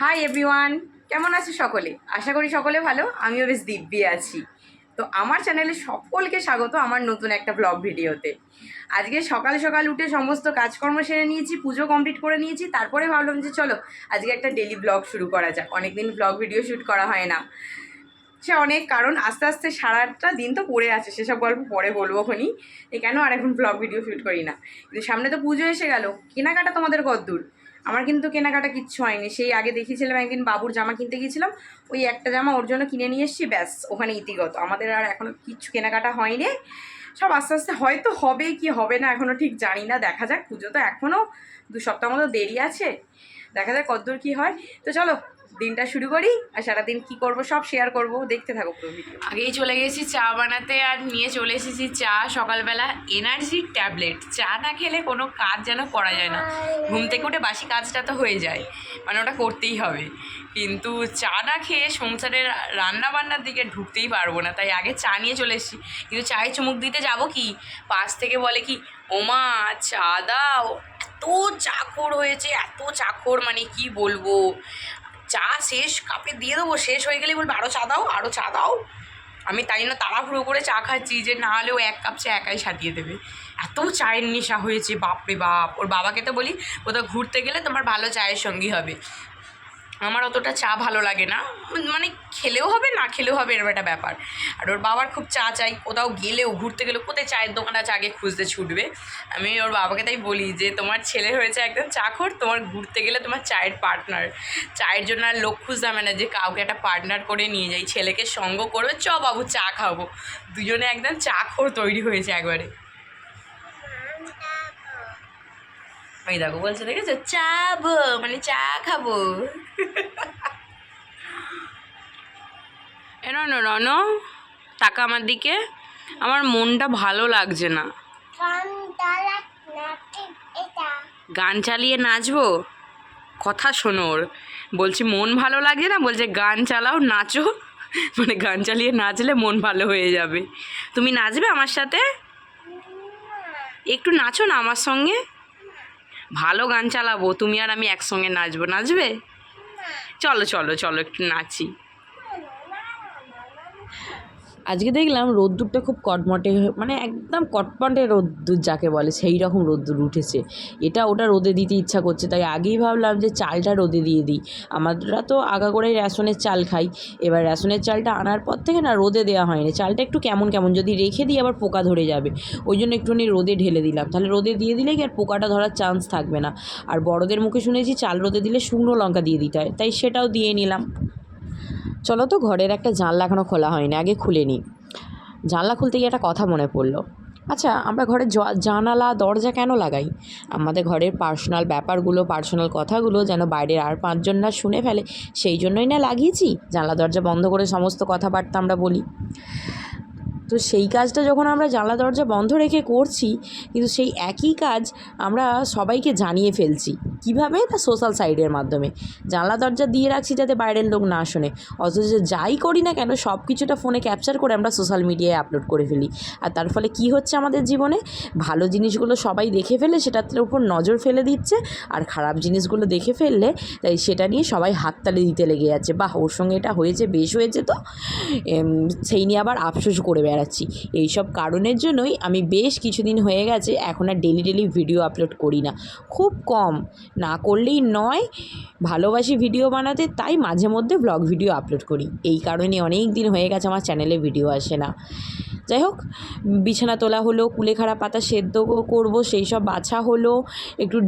Hi everyone, কেমন আছো সকলে? আশা করি সকলে ভালো। আমিও বেশ দিব্যি আছি। তো আমার চ্যানেলে সকলকে স্বাগত আমার নতুন একটা ব্লগ ভিডিওতে। আজকে সকাল সকাল উঠে সমস্ত কাজকর্ম সেরে নিয়েছি, পুজো কমপ্লিট করে নিয়েছি। তারপরে ভাবলাম যে চলো আজকে একটা ডেলি ব্লগ শুরু করা যাক। অনেকদিন ব্লগ ভিডিও শ্যুট করা হয় না, সে অনেক কারণ। আস্তে আস্তে সারাটা দিন তো পড়ে আছে, সেসব গল্প পরে বলবো খনি কেন আর এখন ব্লগ ভিডিও শ্যুট করি না। কিন্তু সামনে তো পুজো এসে গেল, কেনাকাটা তোমাদের কতদূর? আমার কিন্তু কেনাকাটা কিচ্ছু হয়নি। সেই আগে দেখিয়েছিলাম একদিন বাবুর জামা কিনতে গিয়েছিলাম, ওই একটা জামা ওর জন্য কিনে নিয়ে এসেছি, ব্যাস ওখানে ইতিগত। আমাদের আর এখনও কিচ্ছু কেনাকাটা হয়নি। সব আস্তে আস্তে হয়তো হবে কি হবে না এখনও ঠিক জানি না, দেখা যাক। পুজো তো এখনও 2 সপ্তাহ মতো দেরি আছে, দেখা যাক কতদূর কী হয়। তো চলো দিনটা শুরু করি, আর সারাদিন কী করবো সব শেয়ার করবো, দেখতে থাকো পুরো ভিডিও। আগেই চলে গেছি চা বানাতে, আর নিয়ে চলে এসেছি চা। সকালবেলা এনার্জির ট্যাবলেট, চা না খেলে কোনো কাজ যেন করা যায় না। ঘুম থেকে উঠে বাসি কাজটা তো হয়ে যায়, মানে ওটা করতেই হবে, কিন্তু চা না খেয়ে সংসারের রান্না বান্নার দিকে ঢুকতেই পারবো না। তাই আগে চা নিয়ে চলে এসেছি, কিন্তু চায়ে চুমুক দিতে যাবো কি, পাশ থেকে বলে কি, ওমা চা দাও। এত চাকর হয়েছে, এত চাকর, মানে কি বলবো। চা শেষ, কাপে দিয়ে দেবো, শেষ হয়ে গেলে বলবে আরও চা দাও, আরও চা দাও। আমি তাই না তাড়াহুড়ো করে চা খাচ্ছি, যে না হলেও 1 কাপ চা একাই সাটিয়ে দেবে। এত চায়ের নেশা হয়েছে, বাপরে বাপ। ওর বাবাকে তো বলি কোথাও ঘুরতে গেলে তোমার ভালো চায়ের সঙ্গী হবে। আমার অতটা চা ভালো লাগে না, মানে খেলেও হবে না খেলেও হবে এরকম একটা ব্যাপার। আর ওর বাবার খুব চা চাই, কোথাও গেলেও ঘুরতে গেলেও কোথায় চায়ের দোকান আছে আগে খুঁজতে ছুটবে। আমি ওর বাবাকে তাই বলি যে তোমার ছেলে হয়েছে একদম চাখর, তোমার ঘুরতে গেলে তোমার চায়ের পার্টনার, চায়ের জন্য আর লোক খুঁজতে হবে না যে কাউকে একটা পার্টনার করে নিয়ে যাই, ছেলেকে সঙ্গ করবে, চ বাবু চা খাবো। দুজনে একদম চাখর তৈরি হয়েছে একবারে। ওই দেখো বলছে, দেখেছো, চাবো মানে চা খাবো। রনো রনো টাকা আমার দিকে, আমার মনটা ভালো লাগছে না। গান চালিয়ে নাচবো? কথা শোনো ওর, বলছি মন ভালো লাগছে না, বলছে গান চালাও নাচো, মানে গান চালিয়ে নাচলে মন ভালো হয়ে যাবে। তুমি নাচবে আমার সাথে? একটু নাচো না আমার সঙ্গে, ভালো গান চালাবো, তুমি আর আমি একসঙ্গে নাচবো। নাচবে? চলো চলো চলো একটু নাচি। আজকে দেখলাম রোদ্দুরটা খুব কটমটে, মানে একদম কটমটে রোদ্দুর যাকে বলে সেই রকম রোদ্দুর উঠেছে। এটা ওটা রোদে দিতে ইচ্ছা করছে, তাই আগেই ভাবলাম যে চালটা রোদে দিয়ে দিই। আমরা তো আগাগোড়াই রেশনের চাল খাই, এবার রেশনের চালটা আনার পর থেকে না রোদে দেওয়া হয়নি। চালটা একটু কেমন কেমন, যদি রেখে দিই আবার পোকা ধরে যাবে, ওই জন্য একটুখানি রোদে ঢেলে দিলাম। তাহলে রোদে দিয়ে দিলে কি আর পোকাটা ধরার চান্স থাকবে না। আর বড়দের মুখে শুনেছি চাল রোদে দিলে শুকনো লঙ্কা দিয়ে দিতে হয়, তাই সেটাও দিয়ে নিলাম। চলো তো ঘরের একটা জানলা এখনও খোলা হয়নি, আগে খুলে নিই। জানলা খুলতে গিয়ে একটা কথা মনে পড়লো। আচ্ছা, আমরা ঘরে জানালা দরজা কেন লাগাই? আমাদের ঘরের পার্সোনাল ব্যাপারগুলো, পার্সোনাল কথাগুলো যেন বাইরের আর 5জন না শুনে ফেলে, সেই জন্যই না লাগিয়েছি। জানলা দরজা বন্ধ করে সমস্ত কথাবার্তা আমরা বলি। তো সেই কাজটা যখন আমরা জানলা দরজা বন্ধ রেখে করছি, কিন্তু সেই একই কাজ আমরা সবাইকে জানিয়ে ফেলছি। কিভাবে? না সোশ্যাল সাইটের মাধ্যমে। জানলা দরজা দিয়ে রাখছি যাতে বাইরের লোক না শোনে, অথচ যাই করি না কেন সব কিছুটা ফোনে ক্যাপচার করে আমরা সোশ্যাল মিডিয়ায় আপলোড করে ফেলি। আর তার ফলে কি হচ্ছে আমাদের জীবনে? ভালো জিনিসগুলো সবাই দেখে ফেলে সেটার উপর নজর ফেলে দিচ্ছে, আর খারাপ জিনিসগুলো দেখে ফেললে তাই সেটা নিয়ে সবাই হাততালি দিতে লেগে যাচ্ছে, বাহ ওর সঙ্গে এটা হয়েছে, বেশ হয়েছে। তো সেই নিয়ে আবার আফসোস করে বেড়াচ্ছি। এইসব কারণের জন্যই আমি বেশ কিছুদিন হয়ে গেছে এখন আর ডেলি ভিডিও আপলোড করি না, খুব কম, না করলেই নয়। ভালোবাসি ভিডিও বানাতে, তাই মাঝে মধ্যে ব্লগ ভিডিও আপলোড করি। এই কারণে অনেক দিন হয়ে গেছে আমার চ্যানেলে ভিডিও আসে না। যাই হোক, বিছানা তোলা হলো, কুলেখাড়া পাতা সেদ্ধ করব সেই সব বাছা হলো, একটু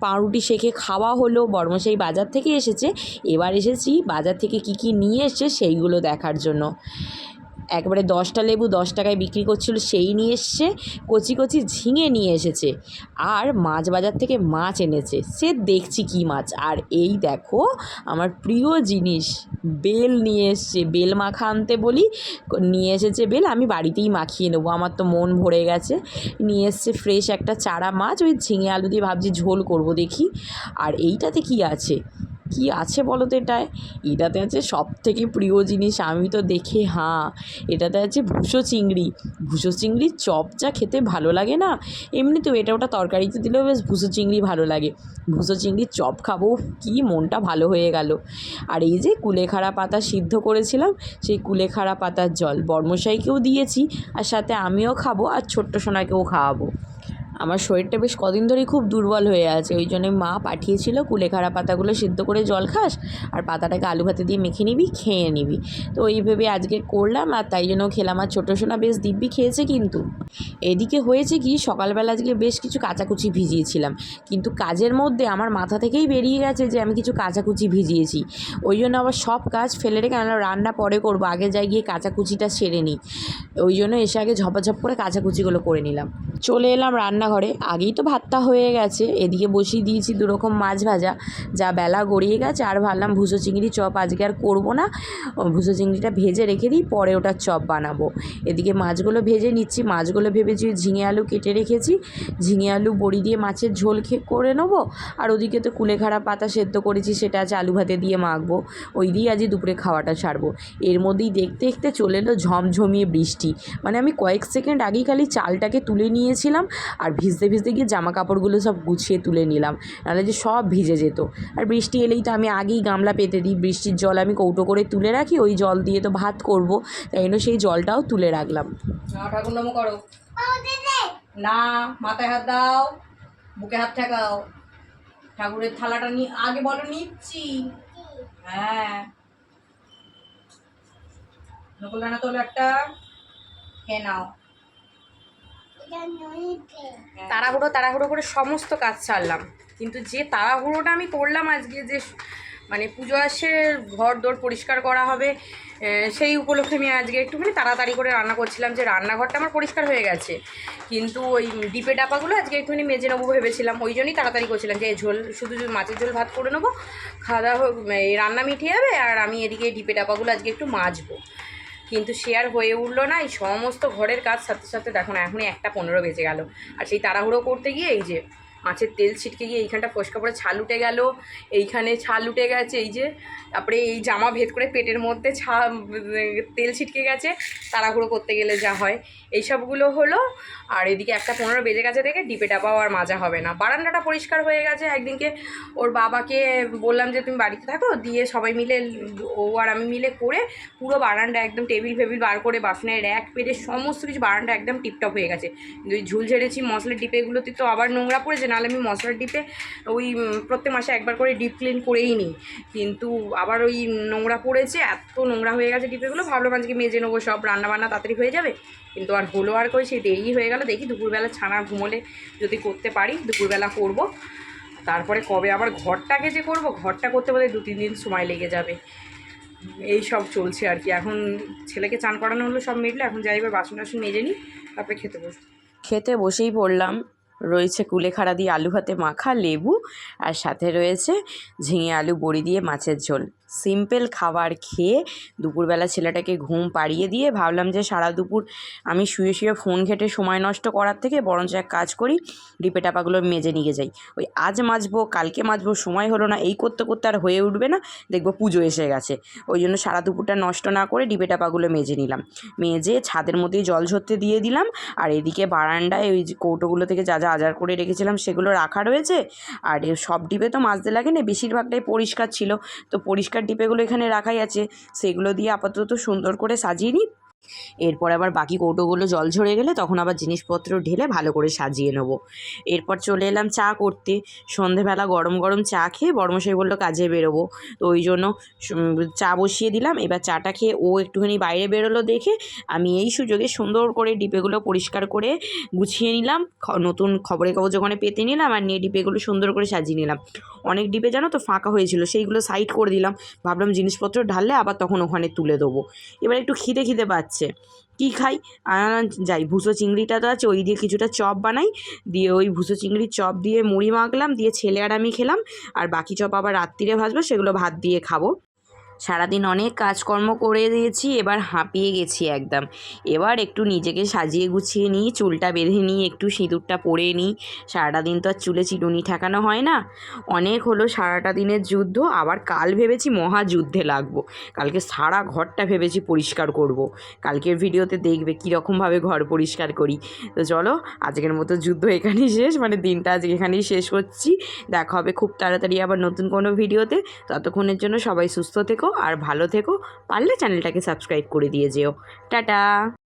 পাউরুটি সেঁকে খাওয়া হলো। বর্মশাই বাজার থেকে এসেছে, এবার এসেছি বাজার থেকে কি নিয়ে এসছে সেইগুলো দেখার জন্য। একবারে 10টা লেবু 10 টাকায় বিক্রি করছিল, সেই নিয়ে এসছে। কচি কচি ঝিঙে নিয়ে এসেছে, আর মাছ বাজার থেকে মাছ এনেছে, সে দেখছি কি মাছ। আর এই দেখো আমার প্রিয় জিনিস বেল নিয়ে এসছে, বেল মাখা আনতে বলি, নিয়ে এসেছে বেল। আমি বাড়িতেই মাখিয়ে নেবো, আমার তো মন ভরে গেছে। নিয়ে এসছে ফ্রেশ একটা চারা মাছ, ওই ঝিঙে আলু দিয়ে ভাবছি ঝোল করব, দেখি। আর এইটাতে কি আছে, কি আছে বলো তো এটাতে আছে সব থেকে প্রিয় জিনিস, আমি তো দেখে এটাতে আছে ভুসো চিংড়ির চপ যা খেতে ভালো লাগে না, এমনিতেও এটা ওটা তরকারিতে দিলেও বেশ ভুসো চিংড়ি ভালো লাগে। ভুসো চিংড়ির চপ খাবো, কি মনটা ভালো হয়ে গেল। আর এই যে কুলেখাড়া পাতা সিদ্ধ করেছিলাম, সেই কুলেখাড়া পাতার জল বর্মশাইকেও দিয়েছি, আর সাথে আমিও খাবো আর ছোট্ট সোনাকেও খাওয়াবো। আমার শরীরটা বেশ কদিন ধরেই খুব দুর্বল হয়ে আছে, ওই জন্যই মা পাঠিয়েছিল কুলেখাড়া পাতাগুলো সিদ্ধ করে জল খাস আর পাতাটাকে আলু ভাতে দিয়ে মেখে নিবি, খেয়ে নিবি। তো ওই ভেবে আজকে করলাম আর তাই জন্য খেলাম। আর ছোটো সোনা বেশ দিব্যি খেয়েছে। কিন্তু এদিকে হয়েছে কি, সকালবেলা আজকে বেশ কিছু কাচাকুচি ভিজিয়েছিলাম, কিন্তু কাজের মধ্যে আমার মাথা থেকেই বেরিয়ে গেছে যে আমি কিছু কাচাকুচি ভিজিয়েছি। ওই জন্য আবার সব কাজ ফেলে রেখে রান্না পরে করবো, আগে যাই গিয়ে কাচাকুচিটা সেরে নিই। ওই জন্য এসে আগে ঝপাঝপ করে কাচাকুচিগুলো করে নিলাম। চলে এলাম রান্নাঘরে, আগেই তো ভাতটা হয়ে গেছে, এদিকে বসিয়ে দিয়েছি দুরকম মাছ ভাজা। যা বেলা গড়িয়ে গেছে, আর ভাবলাম ভুসো চিংড়ি চপ আজকে আর করবো না, ভুসো চিংড়িটা ভেজে রেখে দিই, পরে ওটা চপ বানাবো। এদিকে মাছগুলো ভেজে নিচ্ছি, মাছগুলো ভেবেছি ঝিঙে আলু কেটে রেখেছি, ঝিঙে আলু বড়ি দিয়ে মাছের ঝোল করে নেবো। আর ওদিকে তো কুলেখাড়া পাতা সেদ্ধ করেছি, সেটা আছে আলু ভাতে দিয়ে মাখবো, ওই দিয়ে আজই দুপুরে খাওয়াটা ছাড়বো। এর মধ্যেই দেখতে দেখতে চলে এলো ঝমঝমিয়ে বৃষ্টি। মানে আমি কয়েক সেকেন্ড আগেই খালি চালটাকে তুলে নিয়েছিলাম আর ভিজতে ভিজতে গিয়ে জামা কাপড়গুলো সব গুছিয়ে তুলে নিলাম, নাহলে যে সব ভিজে যেত। আর বৃষ্টি এলেই তো আমি আগেই গামলা পেতে দিই, বৃষ্টির জল আমি কৌটো করে তুলে রাখি, ওই জল দিয়ে তো ভাত করব, তাই জন্য সেই জলটাও তুলে রাখলাম। ঠাকুর নমো করো না, মাথায় হাত দাও, বুকে হাত ঠেকাও, ঠাকুরের থালাটা আগে বলো নিচ্ছি। হ্যাঁ, নকুলদানা তোলো একটা, খেয়ে নাও। তাড়াহুড়ো করে সমস্ত কাজ ছাড়লাম, কিন্তু যে তাড়াহুড়োটা আমি করলাম আজকে, যে মানে পুজো আসে, ঘর দোর পরিষ্কার করা হবে, সেই উপলক্ষে আমি আজকে একটুখানি তাড়াতাড়ি করে রান্না করছিলাম। যে রান্নাঘরটা আমার পরিষ্কার হয়ে গেছে, কিন্তু ওই ডিপে ডাপাগুলো আজকে একটুখানি মেজে নেবো ভেবেছিলাম, ওই জন্যই তাড়াতাড়ি করছিলাম যে শুধু মাছের ঝোল ভাত করে নেবো, খাওয়া দাওয়া এই রান্না মিটিয়ে যাবে, আর আমি এদিকে ডিপে ডাপাগুলো আজকে একটু মাজবো। কিন্তু সে আর হয়ে উঠলো না, এই সমস্ত ঘরের কাজ সাথে সাথে দেখো না এখনই 1:15 বেজে গেল। আর সেই তাড়াহুড়ো করতে গিয়ে এই যে মাছের তেল ছিটকে গিয়ে এইখানটা ফসকা পড়ে ছাল উঠে গেল, এইখানে ছাল উঠে গেছে, এই যে তারপরে এই জামা ভেদ করে পেটের মধ্যে তেল ছিটকে গেছে, তাড়াহুড়ো করতে গেলে যা হয় এই সবগুলো হলো। আর এদিকে 1:15 বেজে গেছে দেখে ডিপে ডাবাও আর মাজা হবে না। বারান্দাটা পরিষ্কার হয়ে গেছে, একদিনকে ওর বাবাকে বললাম যে তুমি বাড়িতে থাকো, দিয়ে সবাই মিলে ও আর আমি মিলে করে পুরো বারান্দা একদম টেবিল বার করে বাসনের র্যাক পেরে সমস্ত কিছু বারান্দা একদম টিপটপ হয়ে গেছে। কিন্তু ওই ঝুল ঝেড়েছি মশলার ডিপেগুলোতে তো আবার নোংরা পড়েছে, নাহলে আমি মশলার ডিপে ওই প্রত্যেক মাসে একবার করে ডিপ ক্লিন করেই নিই, কিন্তু আবার ওই নোংরা পড়েছে, এত নোংরা হয়ে গেছে ডিপেগুলো। ভাবলাম আজকে মেজে নেবো, সব রান্নাবান্না তাড়াতাড়ি হয়ে যাবে, কিন্তু আর হলো আর কই, সেই দেরি হয়ে গেল। দেখি দুপুরবেলা ছানা ঘুমোলে যদি করতে পারি দুপুরবেলা করব, তারপরে কবে আবার ঘরটাকে যে করব, ঘরটা করতে বলে 2-3 দিন সময় লেগে যাবে। এই সব চলছে আর কি। এখন ছেলেকে চান করানো হলো, সব মিটলে এখন যাই এবার বাসন টাসন মেজে নিই, তারপরে খেতে বসেই পড়লাম। রয়েছে কুলেখাড়া দিয়ে আলু ভাতে মাখা, লেবু, আর সাথে রয়েছে ঝিঙে আলু বড়ি দিয়ে মাছের ঝোল। সিম্পল খাবার খেয়ে দুপুরবেলা ছেলেটাকে ঘুম পাড়িয়ে দিয়ে ভাবলাম যে সারা দুপুর আমি শুয়ে শুয়ে ফোন ঘেঁটে সময় নষ্ট করার থেকে বরঞ্চ এক কাজ করি, ডিপে টাপাগুলো মেজে নিয়ে যাই। ওই আজ মাজবো কালকে মাজবো, সময় হলো না, এই করতে করতে আর হয়ে উঠবে না, দেখবো পুজো এসে গেছে। ওই জন্য সারা দুপুরটা নষ্ট না করে ডিপে টাপাগুলো মেজে নিলাম, মেজে ছাদের মধ্যেই জল ঝরতে দিয়ে দিলাম। আর এদিকে বারান্দায় ওই কৌটোগুলো থেকে যা যা আজার করে রেখেছিলাম সেগুলো রাখা রয়েছে। আর সব ডিপে তো মাজতে লাগে না, বেশিরভাগটাই পরিষ্কার ছিল, তো পরিষ্কার ডিপেগুলো এখানে রাখাই আছে, সেগুলো দিয়ে আপাতত সুন্দর করে সাজিয়ে নিই। এরপর আবার বাকি কৌটোগুলো জল ঝরে গেলে তখন আবার জিনিসপত্র ঢেলে ভালো করে সাজিয়ে নেবো। এরপর চলে এলাম চা করতে। সন্ধেবেলা গরম গরম চা খেয়ে বর্মশাই বললো কাজে বেরোবো, তো ওই জন্য চা বসিয়ে দিলাম। এবার চাটা খেয়ে ও একটুখানি বাইরে বেরোলো দেখে আমি এই সুযোগে সুন্দর করে ডিপেগুলো পরিষ্কার করে গুছিয়ে নিলাম, নতুন খবরের কাগজ ওখানে পেতে নিলাম, আর নিয়ে ডিপেগুলো সুন্দর করে সাজিয়ে নিলাম। অনেক ডিপে জানো তো ফাঁকা হয়েছিল, সেইগুলো সাইড করে দিলাম, ভাবলাম জিনিসপত্র ঢাললে আবার তখন ওখানে তুলে দেবো। এবার একটু খিদে পাচ্ছে, কি খাই, যাই ভুসো চিংড়িটা তো আছে, ওই দিয়ে কিছুটা চপ বানাই, দিয়ে ওই ভুসো চিংড়ির চপ দিয়ে মুড়ি মাখলাম, দিয়ে ছেলে আর আমি খেলাম, আর বাকি চপ আবার রাত্রিরে ভাজবো, সেগুলো ভাত দিয়ে খাবো। সারাদিন অনেক কাজকর্ম করে দিয়েছি, এবার হাঁপিয়ে গেছি একদম। এবার একটু নিজেকে সাজিয়ে গুছিয়ে নিই, চুলটা বেঁধে নিই, একটু সিঁদুরটা পরে নিই। সারাটা দিন তো আর চুলে চিরুনি ঠেকানো হয় না। অনেক হলো সারাটা দিনের যুদ্ধ, আবার কাল ভেবেছি মহাযুদ্ধে লাগবো। কালকে সারা ঘরটা ভেবেছি পরিষ্কার করব। কালকের ভিডিওতে দেখবে কীরকমভাবে ঘর পরিষ্কার করি। তো চলো, আজকের মতো যুদ্ধ এখানেই শেষ, মানে দিনটা আজকে এখানেই শেষ করছি। দেখা হবে খুব তাড়াতাড়ি আবার নতুন কোনো ভিডিওতে। ততক্ষণের জন্য সবাই সুস্থ থেকো আর ভালো থেকো। পারলে চ্যানেলটাকে সাবস্ক্রাইব করে দিয়ে যেও। টাটা।